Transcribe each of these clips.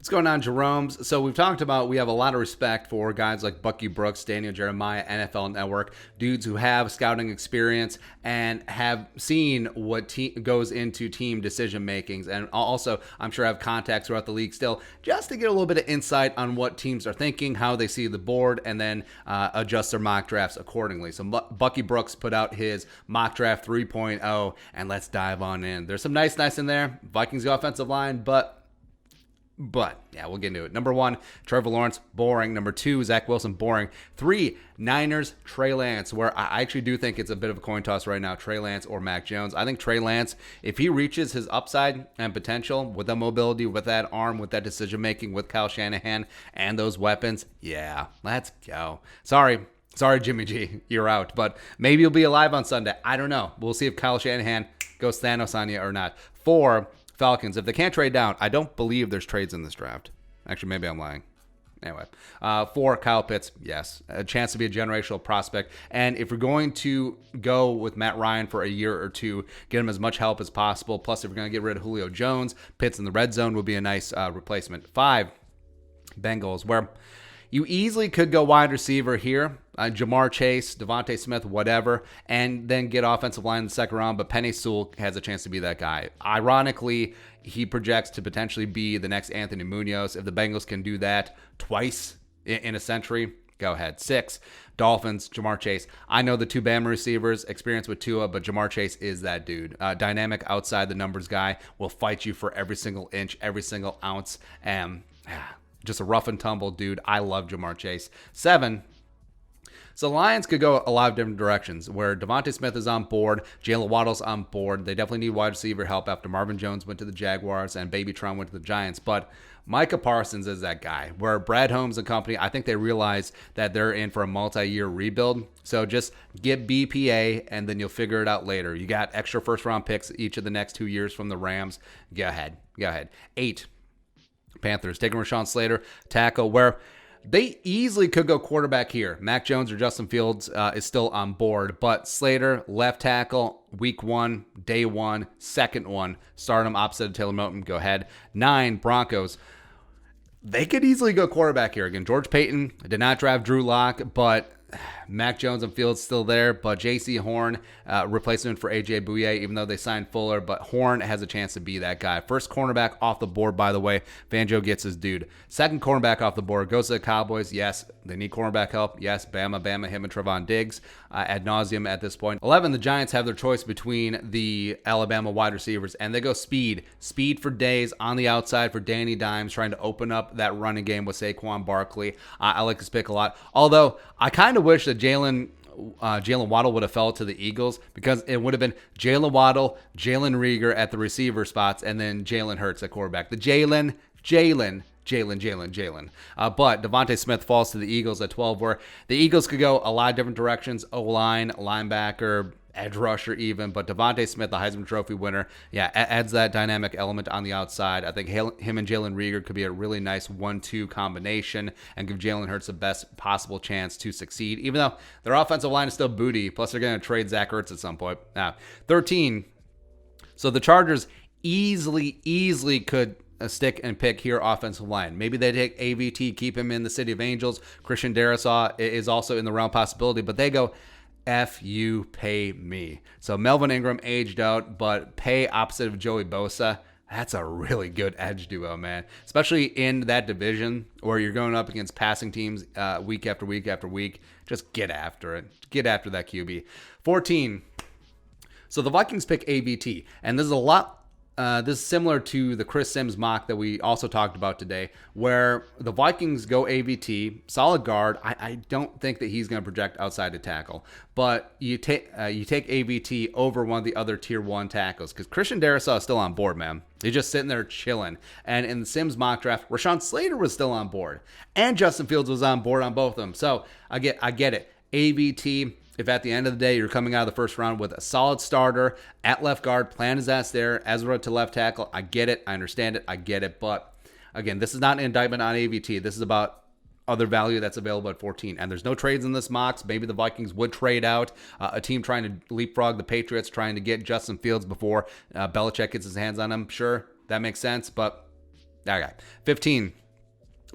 What's going on, Jerome's? So we've talked about we have a lot of respect for guys like Bucky Brooks, Daniel Jeremiah, NFL Network, dudes who have scouting experience and have seen what goes into team decision makings, and also I'm sure have contacts throughout the league still, just to get a little bit of insight on what teams are thinking, how they see the board, and then adjust their mock drafts accordingly. So Bucky Brooks put out his mock draft 3.0, and let's dive on in. There's some nice in there. Vikings offensive line, but yeah, we'll get into it. Number 1, Trevor Lawrence, boring. Number 2, Zach Wilson, boring. 3, Niners, Trey Lance, where I actually do think it's a bit of a coin toss right now, Trey Lance or Mac Jones. I think Trey Lance, if he reaches his upside and potential with that mobility, with that arm, with that decision-making, with Kyle Shanahan and those weapons, yeah, let's go. Sorry, Jimmy G, you're out. But maybe you'll be alive on Sunday. I don't know. We'll see if Kyle Shanahan goes Thanos on you or not. 4, Falcons, if they can't trade down, I don't believe there's trades in this draft. Actually, maybe I'm lying. Anyway, 4, Kyle Pitts, yes. A chance to be a generational prospect. And if you're going to go with Matt Ryan for a year or two, get him as much help as possible. Plus, if you're going to get rid of Julio Jones, Pitts in the red zone would be a nice replacement. 5, Bengals, where you easily could go wide receiver here, Jamar Chase, Devontae Smith, whatever, and then get offensive line in the second round, but Penei Sewell has a chance to be that guy. Ironically, he projects to potentially be the next Anthony Munoz. If the Bengals can do that twice in a century, go ahead. 6, Dolphins, Jamar Chase. I know the 2 Bama receivers, experience with Tua, but Jamar Chase is that dude. Dynamic outside the numbers guy, will fight you for every single inch, every single ounce, and just a rough and tumble dude. I love Jamar Chase. 7, so the Lions could go a lot of different directions, where Devontae Smith is on board, Jalen Waddle's on board. They definitely need wide receiver help after Marvin Jones went to the Jaguars and Baby Tron went to the Giants. But Micah Parsons is that guy, where Brad Holmes and company, I think they realize that they're in for a multi-year rebuild. So just get BPA, and then you'll figure it out later. You got extra first-round picks each of the next 2 years from the Rams. Go ahead. 8, Panthers, taking Rashawn Slater, tackle, where they easily could go quarterback here. Mac Jones or Justin Fields is still on board, but Slater, left tackle, week 1, day 1, second one, start him opposite of Taylor Moton, go ahead. 9, Broncos. They could easily go quarterback here. Again, George Paton did not draft Drew Lock, but Mac Jones and Fields still there, but J.C. Horn, replacement for A.J. Bouye, even though they signed Fuller, but Horn has a chance to be that guy. First cornerback off the board, by the way. Vanjo gets his dude. Second cornerback off the board goes to the Cowboys. Yes, they need cornerback help. Yes, Bama, him and Trevon Diggs ad nauseum at this point. 11, the Giants have their choice between the Alabama wide receivers, and they go speed. Speed for days on the outside for Danny Dimes, trying to open up that running game with Saquon Barkley. I like this pick a lot, although I kind of wish that Jalen Waddle would have fell to the Eagles, because it would have been Jalen Waddle, Jalen Reagor at the receiver spots, and then Jalen Hurts at quarterback. The Jalen. But Devontae Smith falls to the Eagles at 12, where the Eagles could go a lot of different directions, O-line, linebacker, edge rusher even, but Devontae Smith, the Heisman Trophy winner, adds that dynamic element on the outside. I think him and Jalen Reagor could be a really nice 1-2 combination and give Jalen Hurts the best possible chance to succeed, even though their offensive line is still booty, plus they're going to trade Zach Ertz at some point. 13, so the Chargers easily could stick and pick here offensive line. Maybe they take AVT, keep him in the City of Angels. Christian Darrisaw is also in the realm possibility, but they go, F you, pay me. So Melvin Ingram aged out, but pay opposite of Joey Bosa. That's a really good edge duo, man. Especially in that division where you're going up against passing teams week after week after week. Just get after it. Get after that QB. 14. So the Vikings pick AVT, and this is similar to the Chris Sims mock that we also talked about today, where the Vikings go AVT, solid guard. I don't think that he's going to project outside to tackle, but you take AVT over one of the other tier 1 tackles, because Christian Darrisaw is still on board, man. He's just sitting there chilling. And in the Sims mock draft, Rashawn Slater was still on board, and Justin Fields was on board on both of them. So I get it. AVT. If at the end of the day you're coming out of the first round with a solid starter at left guard, plan his ass there, Ezra to left tackle, I get it, I understand it, I get it. But again, this is not an indictment on AVT. This is about other value that's available at 14. And there's no trades in this mocks. Maybe the Vikings would trade out a team trying to leapfrog the Patriots, trying to get Justin Fields before Belichick gets his hands on him. Sure, that makes sense. But Okay. 15,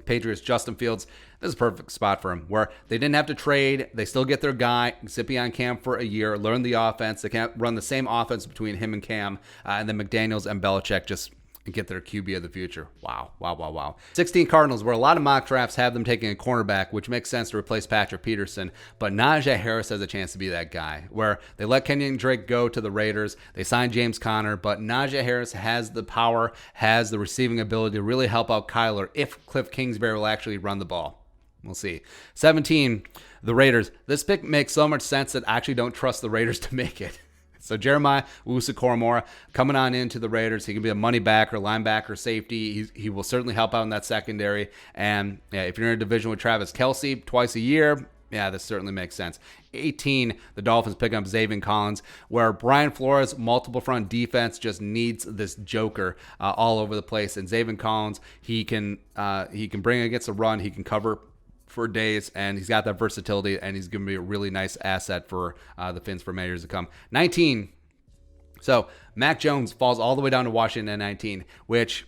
Patriots, Justin Fields. This is a perfect spot for him where they didn't have to trade. They still get their guy, sit behind Cam for a year, learn the offense. They can't run the same offense between him and Cam, and then McDaniels and Belichick just get their QB of the future. Wow. 16, Cardinals, where a lot of mock drafts have them taking a cornerback, which makes sense to replace Patrick Peterson. But Najee Harris has a chance to be that guy, where they let Kenyon Drake go to the Raiders. They signed James Conner, but Najee Harris has the power, has the receiving ability to really help out Kyler if Cliff Kingsbury will actually run the ball. We'll see. 17, the Raiders. This pick makes so much sense that I actually don't trust the Raiders to make it. So Jeremiah Owusu-Koramoah coming on into the Raiders. He can be a money backer, linebacker, safety. He will certainly help out in that secondary. And if you're in a division with Travis Kelce twice a year, this certainly makes sense. 18, the Dolphins picking up Zaven Collins, where Brian Flores' multiple front defense just needs this joker all over the place. And Zaven Collins, he can bring against the run. He can cover for days, and he's got that versatility, and he's going to be a really nice asset for the Fins for many years to come. 19, so Mac Jones falls all the way down to Washington at 19, which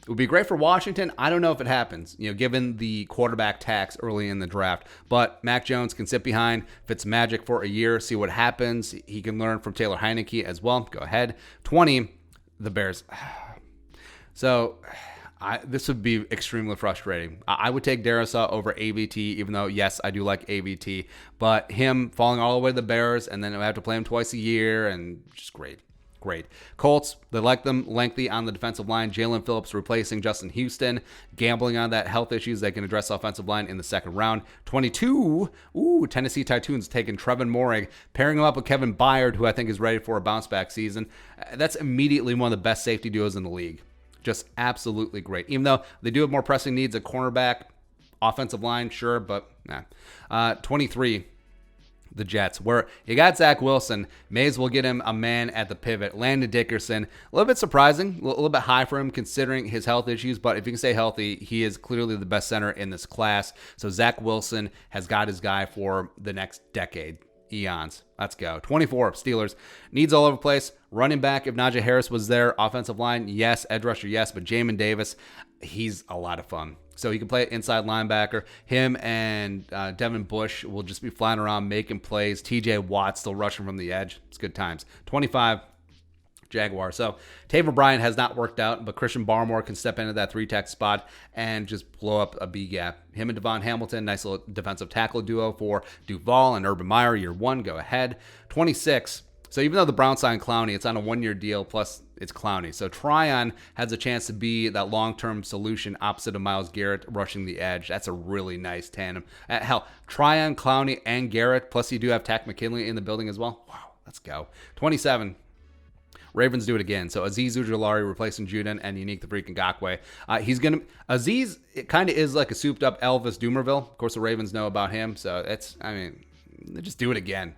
would be great for Washington. I don't know if it happens, given the quarterback tax early in the draft, but Mac Jones can sit behind Fitzmagic for a year, see what happens. He can learn from Taylor Heineke as well. Go ahead. 20, the Bears. So this would be extremely frustrating. I would take Darrisaw over AVT, even though, yes, I do like AVT. But him falling all the way to the Bears, and then I have to play him twice a year, and just great. Colts, they like them lengthy on the defensive line. Jalen Phillips replacing Justin Houston. Gambling on that health issues. They can address the offensive line in the second round. 22, Tennessee Titans taking Trevin Moehrig, pairing him up with Kevin Byard, who I think is ready for a bounce-back season. That's immediately one of the best safety duos in the league. Just absolutely great. Even though they do have more pressing needs at cornerback, offensive line, sure, but nah. 23, the Jets, where you got Zach Wilson. May as well get him a man at the pivot. Landon Dickerson, a little bit surprising, a little bit high for him considering his health issues, but if he can stay healthy, he is clearly the best center in this class. So Zach Wilson has got his guy for the next decade. Eons. Let's go. 24, Steelers. Needs all over the place. Running back, if Najee Harris was there. Offensive line, yes. Edge rusher, yes. But Jamin Davis, he's a lot of fun. So he can play inside linebacker. Him and Devin Bush will just be flying around making plays. TJ Watt still rushing from the edge. It's good times. 25, Jaguar. So Taven Bryan has not worked out, but Christian Barmore can step into that 3-tech spot and just blow up a B gap. Him and Devon Hamilton, nice little defensive tackle duo for Duval and Urban Meyer. Year 1, go ahead. 26. So even though the Browns signed Clowney, it's on a 1-year deal, plus it's Clowney. So Tryon has a chance to be that long-term solution opposite of Myles Garrett rushing the edge. That's a really nice tandem. Hell, Tryon, Clowney, and Garrett, plus you do have Takk McKinley in the building as well. Wow, let's go. 27. Ravens do it again. So Azeez Ojulari replacing Juden and Unique the freaking Ngakoue. Azeez, it kind of is like a souped up Elvis Dumervil. Of course, the Ravens know about him. So they just do it again.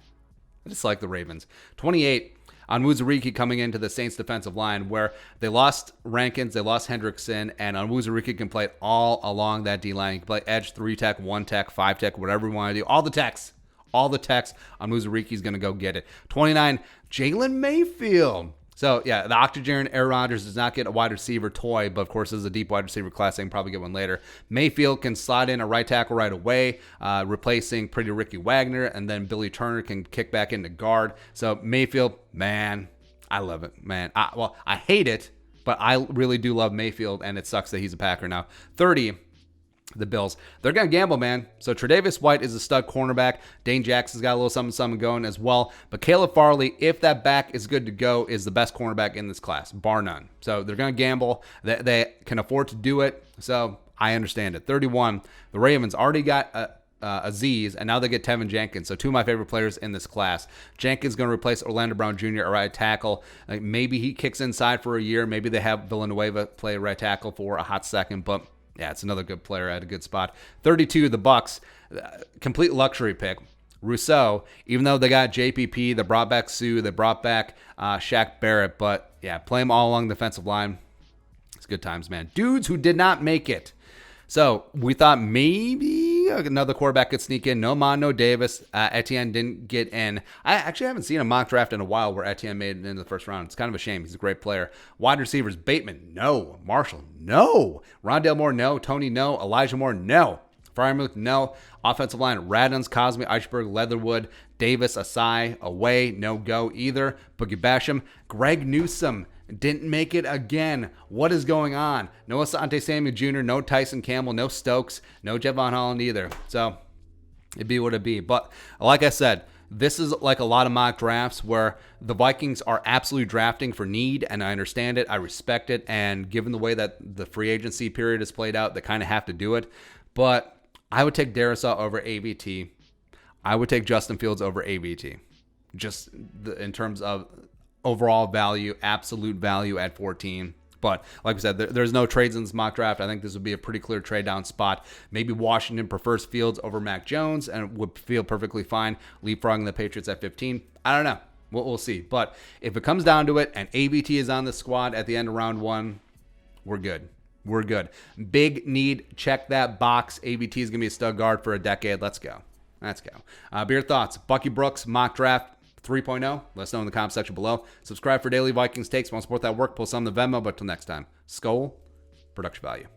I just like the Ravens. 28, Onwuzurike coming into the Saints defensive line where they lost Rankins, they lost Hendrickson, and Onwuzurike can play all along that D-line. He can play edge, 3-tech, 1-tech, 5-tech, whatever you want to do. All the techs. Onwuzurike is going to go get it. 29, Jalen Mayfield. So, the octogenarian Aaron Rodgers does not get a wide receiver toy, but of course, this is a deep wide receiver class. They can probably get one later. Mayfield can slide in a right tackle right away, replacing Pretty Ricky Wagner, and then Billy Turner can kick back into guard. So, Mayfield, man, I love it, man. I hate it, but I really do love Mayfield, and it sucks that he's a Packer now. 30, the Bills. They're going to gamble, man. So Tre'Davious White is a stud cornerback. Dane Jackson's got a little something going as well. But Caleb Farley, if that back is good to go, is the best cornerback in this class, bar none. So they're going to gamble. They can afford to do it. So I understand it. 31, the Ravens already got Azeez, and now they get Tevin Jenkins. So two of my favorite players in this class. Jenkins going to replace Orlando Brown Jr. at right tackle. Maybe he kicks inside for a year. Maybe they have Villanueva play right tackle for a hot second, but it's another good player at a good spot. 32, the Bucks, complete luxury pick. Rousseau, even though they got JPP, they brought back Sue, they brought back Shaq Barrett, but play them all along the defensive line. It's good times, man. Dudes who did not make it. So we thought maybe maybe another quarterback could sneak in. No Mon, no Davis. Etienne didn't get in. I actually haven't seen a mock draft in a while where Etienne made it into the first round. It's kind of a shame. He's a great player. Wide receivers, Bateman, no. Marshall, no. Rondale Moore, no. Tony, no. Elijah Moore, no. Freiermuth, no. Offensive line, Radons, Cosme, Eichberg, Leatherwood, Davis, Asai, away, no go either. Boogie Basham, Greg Newsome didn't make it again. What is going on? No Asante Samuel Jr., no Tyson Campbell, no Stokes, no Javon Holland either. So it'd be what it'd be. But like I said, this is like a lot of mock drafts where the Vikings are absolutely drafting for need, and I understand it. I respect it. And given the way that the free agency period is played out, they kind of have to do it. But I would take Darisaw over AVT. I would take Justin Fields over AVT. Just in terms of overall value, absolute value at 14. But like I said, there's no trades in this mock draft. I think this would be a pretty clear trade down spot. Maybe Washington prefers Fields over Mac Jones and would feel perfectly fine leapfrogging the Patriots at 15. I don't know. We'll see. But if it comes down to it and AVT is on the squad at the end of round 1, we're good. We're good. Big need. Check that box. AVT is going to be a stud guard for a decade. Let's go. Let's go. Be your thoughts. Bucky Brooks, mock draft 3.0. Let us know in the comment section below. Subscribe for daily Vikings takes. Want to support that work? Pull some in the Venmo. But till next time, Skol, production value.